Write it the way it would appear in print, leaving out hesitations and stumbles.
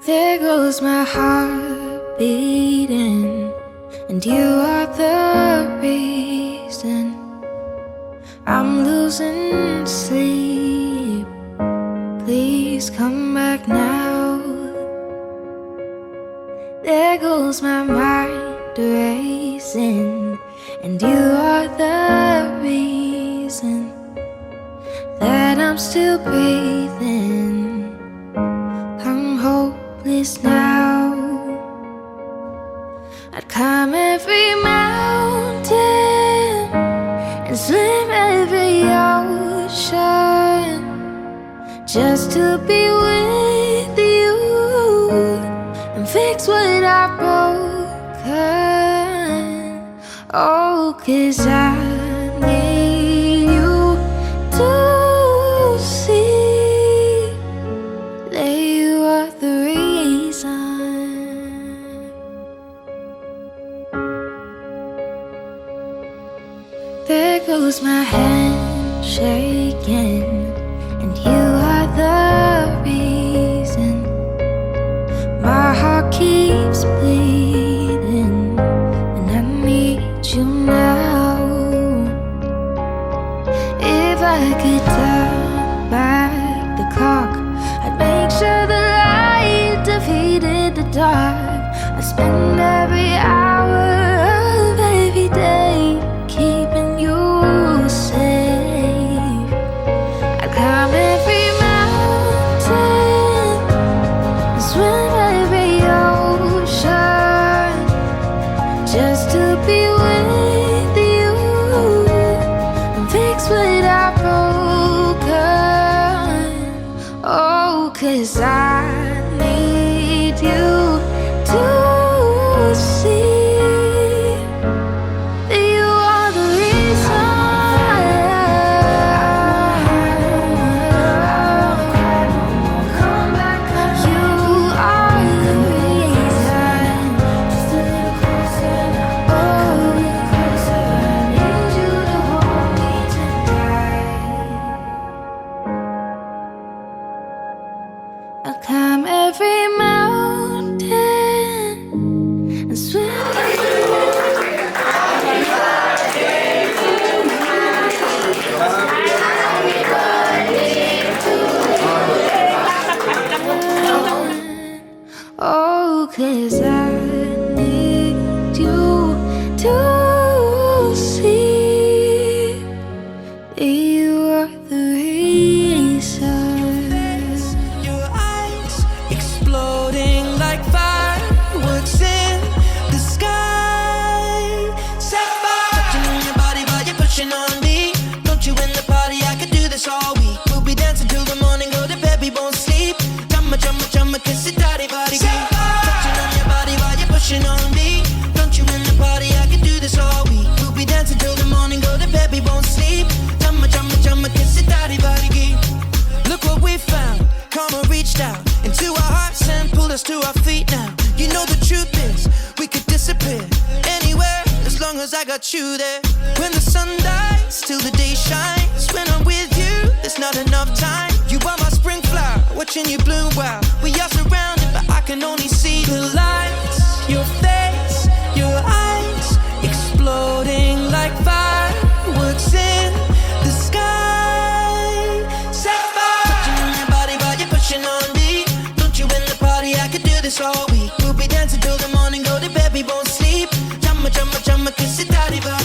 There goes my heart beating, and you are the reason I'm losing sleep. Please come back now. There goes my mind racing, and you are the reason that I'm still breathing. I'm hopeless now. I'd climb every mountain and swim every ocean just to be with you and fix what I've broken. Oh, 'cause I need you to see that you are the reason. There goes my hand shaking, and you are the reason my heart keeps bleeding, and I need you now. If I could turn back the clock, I'd make sure the light defeated the dark. I'd spend every hour of every day keeping you safe. I'd climb every mountain and swim every ocean just to be with you and fix what I've broken. Oh, 'cause I need you to see that you are the reason. Come back, you are the reason. Just a little closer, oh, closer. I need you to hold me tonight. I'll climb every mountain and swim. Oh, 'cause I need you to see that you are the reason. Your eyes exploding like fireworks in the sky. Sapphire touching on your body while you're pushing on me. Don't you in the party? I could do this all week. We'll be dancing till the morning, go to bed, we won't sleep. Chumma, chumma, chumma, kiss it, daddy, body. Touching on your body while you're pushing on me. Don't you in the party? I could do this all week. We'll be dancing till the morning, go to bed, we won't sleep. Chumma, chumma, chumma, kiss it, daddy, body. Look what we found. Karma reached out into our hearts and pulled us to our feet now. You know the truth is, we could disappear anywhere as long as I got you there. When the sun dies, till the day shines. When I'm with you, there's not enough time. You are my spring flower, watching you bloom wild. We are surrounded, but I can only see the lights. Your face, your eyes, exploding like fireworks in the sky. Sapphire touching on your body while you're pushing on me. Don't you in the party? I could do this all week. We'll be dancing till the morning, go to bed, we won't sleep. Chumma, chumma, chumma, kiss it, daddy, body.